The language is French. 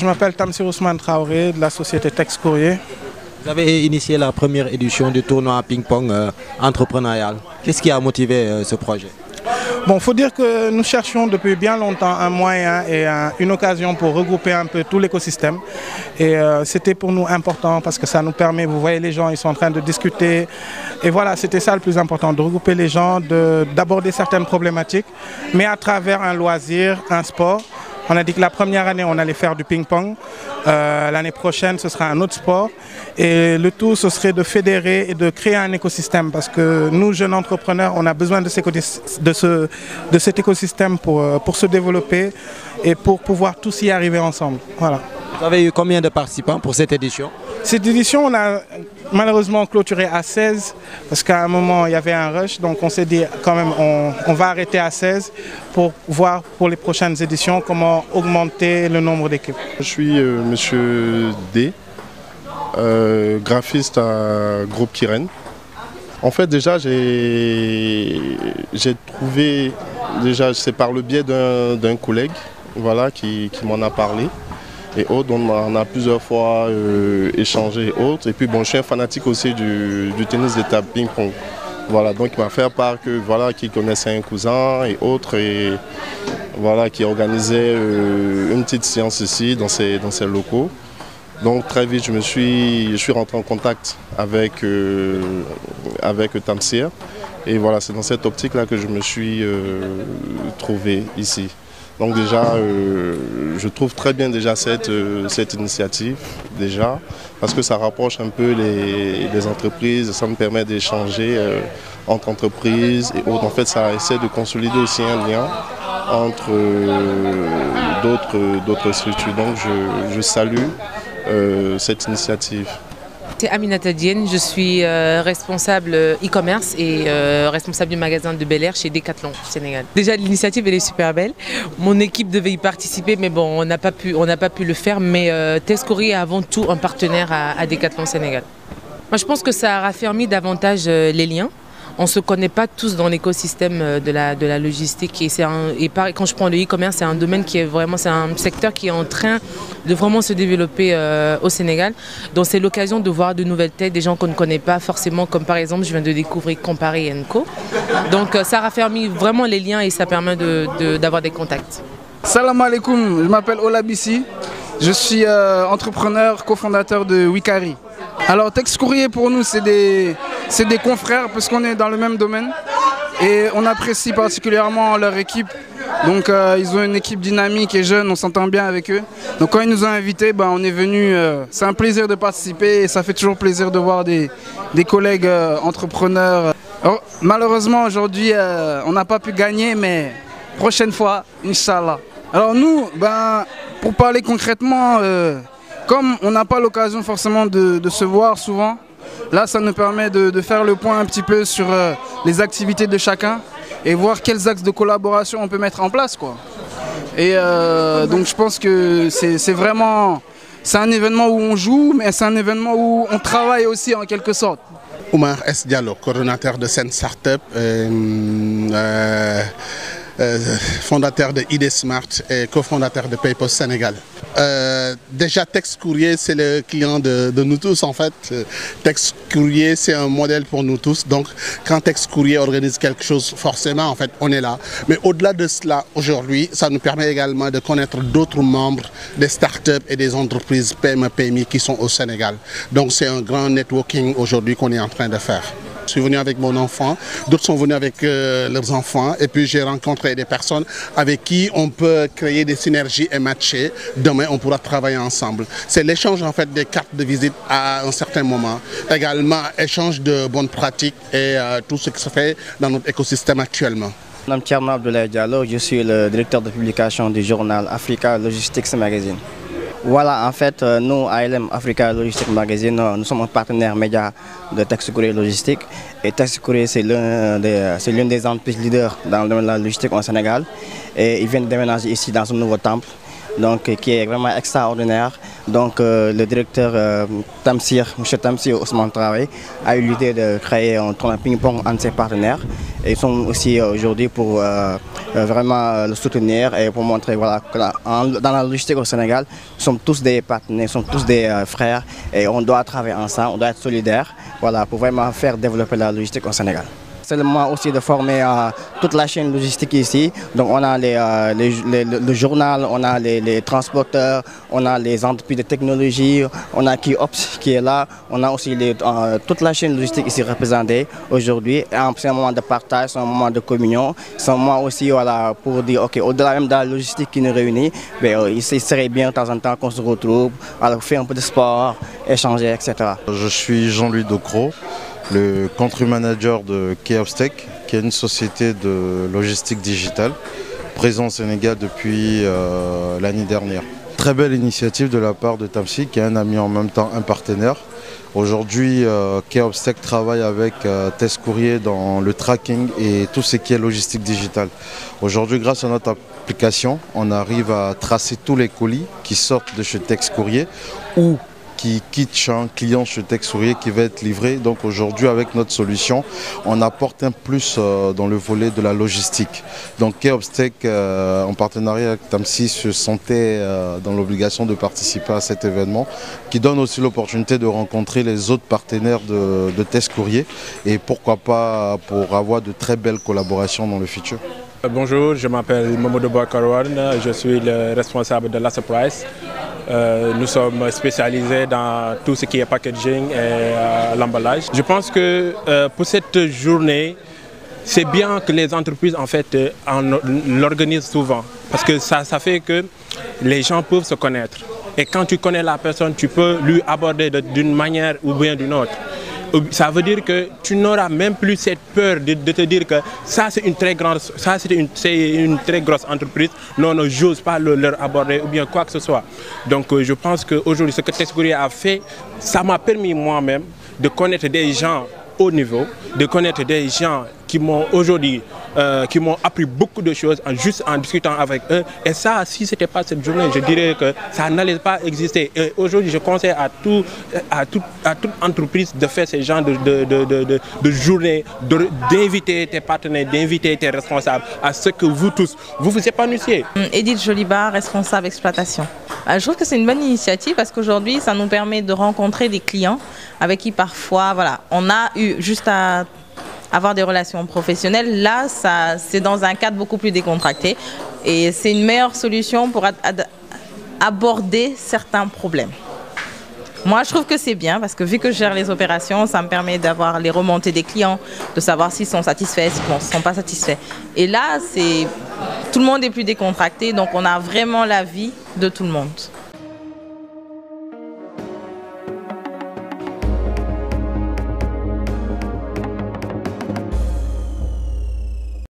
Je m'appelle Tamsir Ousmane Traoré de la société Tex Courrier. Vous avez initié la première édition du tournoi ping-pong entrepreneurial. Qu'est-ce qui a motivé ce projet? Bon, il faut dire que nous cherchions depuis bien longtemps un moyen et une occasion pour regrouper un peu tout l'écosystème. Et c'était pour nous important parce que ça nous permet, vous voyez les gens, ils sont en train de discuter. Et voilà, c'était ça le plus important, de regrouper les gens, d'aborder certaines problématiques, mais à travers un loisir, un sport. On a dit que la première année, on allait faire du ping-pong. L'année prochaine, ce sera un autre sport. Et le tout, ce serait de fédérer et de créer un écosystème. Parce que nous, jeunes entrepreneurs, on a besoin de cet écosystème pour se développer et pour pouvoir tous y arriver ensemble. Voilà. Vous avez eu combien de participants pour cette édition? Cette édition, on a malheureusement clôturé à 16 parce qu'à un moment, il y avait un rush. Donc on s'est dit quand même, on va arrêter à 16 pour voir pour les prochaines éditions comment augmenter le nombre d'équipes. Je suis Monsieur D, graphiste à Groupe Kiren. En fait, déjà, j'ai trouvé, c'est par le biais d'un collègue voilà, qui m'en a parlé. Et autres, on a plusieurs fois échangé et autres. Et puis bon, je suis un fanatique aussi du tennis de table ping-pong. Voilà, donc il m'a fait part que voilà, qu'il connaissait un cousin et autres, et voilà, qui organisait une petite séance ici dans ces locaux. Donc très vite, je suis rentré en contact avec Tamsir. Et voilà, c'est dans cette optique-là que je me suis trouvé ici. Donc déjà, je trouve très bien déjà cette initiative, déjà, parce que ça rapproche un peu les entreprises, ça me permet d'échanger entre entreprises et autres. En fait, ça essaie de consolider aussi un lien entre d'autres structures. Donc je salue cette initiative. C'est Aminata Diène, je suis responsable e-commerce et responsable du magasin de Bel Air chez Decathlon Sénégal. Déjà l'initiative elle est super belle. Mon équipe devait y participer mais bon on n'a pas pu le faire, mais Tex Courrier est avant tout un partenaire à Decathlon Sénégal. Moi je pense que ça a raffermi davantage les liens. On ne se connaît pas tous dans l'écosystème de la logistique et quand je prends le e-commerce, c'est un domaine qui est vraiment, c'est un secteur qui est en train de vraiment se développer au Sénégal. Donc c'est l'occasion de voir de nouvelles têtes, des gens qu'on ne connaît pas forcément, comme par exemple je viens de découvrir Comparis & Co. Donc ça raffermit vraiment les liens et ça permet d'avoir des contacts. Salam alaikum, je m'appelle Olabissi, je suis entrepreneur, cofondateur de Wikari. Alors Tex Courrier pour nous c'est des confrères parce qu'on est dans le même domaine et on apprécie particulièrement leur équipe. Donc ils ont une équipe dynamique et jeune, on s'entend bien avec eux. Donc quand ils nous ont invités, on est venu, c'est un plaisir de participer et ça fait toujours plaisir de voir des collègues entrepreneurs. Alors, malheureusement aujourd'hui on n'a pas pu gagner, mais prochaine fois, Inch'Allah. Alors nous, pour parler concrètement, comme on n'a pas l'occasion forcément de se voir souvent, là ça nous permet de faire le point un petit peu sur les activités de chacun et voir quels axes de collaboration on peut mettre en place, quoi. Et donc je pense que c'est un événement où on joue, mais c'est un événement où on travaille aussi en quelque sorte. Oumar S. Diallo, coordonnateur de Sen Startup, fondateur de ID Smart et cofondateur de PayPost Sénégal. Déjà Tex Courrier c'est le client de nous tous en fait. Tex Courrier c'est un modèle pour nous tous, donc quand Tex Courrier organise quelque chose forcément en fait on est là. Mais au-delà de cela aujourd'hui ça nous permet également de connaître d'autres membres des startups et des entreprises PME PMI qui sont au Sénégal. Donc c'est un grand networking aujourd'hui qu'on est en train de faire. Je suis venu avec mon enfant, d'autres sont venus avec leurs enfants et puis j'ai rencontré des personnes avec qui on peut créer des synergies et matcher. Demain on pourra travailler ensemble. C'est l'échange en fait des cartes de visite à un certain moment. Également échange de bonnes pratiques et tout ce qui se fait dans notre écosystème actuellement. Je suis Thierno Abdoulaye Diallo, je suis le directeur de publication du journal Africa Logistics Magazine. Voilà, en fait, nous, ALM Africa Logistics Magazine, nous sommes un partenaire média de Tex Courrier Logistique. Et Tex Courrier, c'est l'une des entreprises leaders dans le domaine de la logistique au Sénégal. Et ils viennent déménager ici dans un nouveau temple, donc, qui est vraiment extraordinaire. Donc le directeur M. Tamsir Ousmane Traoré, a eu l'idée de créer un tournoi ping-pong entre ses partenaires. Et ils sont aussi aujourd'hui pour vraiment le soutenir et pour montrer voilà, que dans la logistique au Sénégal, nous sommes tous des partenaires, nous sommes tous des frères et on doit travailler ensemble, on doit être solidaires voilà, pour vraiment faire développer la logistique au Sénégal. C'est le moment aussi de former toute la chaîne logistique ici. Donc on a le journal, on a les transporteurs, on a les entreprises de technologie, on a Kiops qui est là, on a aussi toute la chaîne logistique ici représentée aujourd'hui. C'est un moment de partage, c'est un moment de communion, c'est un moment aussi voilà, pour dire ok, au-delà même de la logistique qui nous réunit, il serait bien de temps en temps qu'on se retrouve, alors faire un peu de sport, échanger, etc. Je suis Jean-Louis Docro, le country manager de Kiops, qui est une société de logistique digitale présente au Sénégal depuis l'année dernière. Très belle initiative de la part de Tamsi, qui est un ami en même temps un partenaire. Aujourd'hui, Kiops travaille avec Test Courrier dans le tracking et tout ce qui est logistique digitale. Aujourd'hui, grâce à notre application, on arrive à tracer tous les colis qui sortent de chez Test Courrier ou qui quitte chez un client chez Test Courrier qui va être livré. Donc aujourd'hui, avec notre solution, on apporte un plus dans le volet de la logistique. Donc Kiops en partenariat avec Tamsi, se sentait dans l'obligation de participer à cet événement qui donne aussi l'opportunité de rencontrer les autres partenaires de Test Courrier et pourquoi pas pour avoir de très belles collaborations dans le futur. Bonjour, je m'appelle Mamadou Bakarwan, je suis le responsable de la Surprise. Nous sommes spécialisés dans tout ce qui est packaging et l'emballage. Je pense que pour cette journée, c'est bien que les entreprises en fait l'organisent souvent parce que ça fait que les gens peuvent se connaître. Et quand tu connais la personne, tu peux lui aborder d'une manière ou bien d'une autre. Ça veut dire que tu n'auras même plus cette peur de te dire que ça c'est une très grosse entreprise, non, j'ose pas leur aborder ou bien quoi que ce soit. Donc je pense qu'aujourd'hui ce que Test Courrier a fait, ça m'a permis moi-même de connaître des gens haut niveau, de connaître des gens qui m'ont aujourd'hui appris beaucoup de choses juste en discutant avec eux. Et ça, si ce n'était pas cette journée, je dirais que ça n'allait pas exister. Et aujourd'hui, je conseille à toute entreprise de faire ce genre de journée, d'inviter tes partenaires, d'inviter tes responsables à ce que vous tous, vous épanouissiez. Edith Joliba, responsable exploitation. Je trouve que c'est une bonne initiative parce qu'aujourd'hui, ça nous permet de rencontrer des clients avec qui parfois, voilà, on a eu juste à avoir des relations professionnelles. Là, c'est dans un cadre beaucoup plus décontracté et c'est une meilleure solution pour aborder certains problèmes. Moi, je trouve que c'est bien parce que vu que je gère les opérations, ça me permet d'avoir les remontées des clients, de savoir s'ils sont satisfaits, s'ils ne sont pas satisfaits. Et là, tout le monde est plus décontracté, donc on a vraiment l'avis de tout le monde.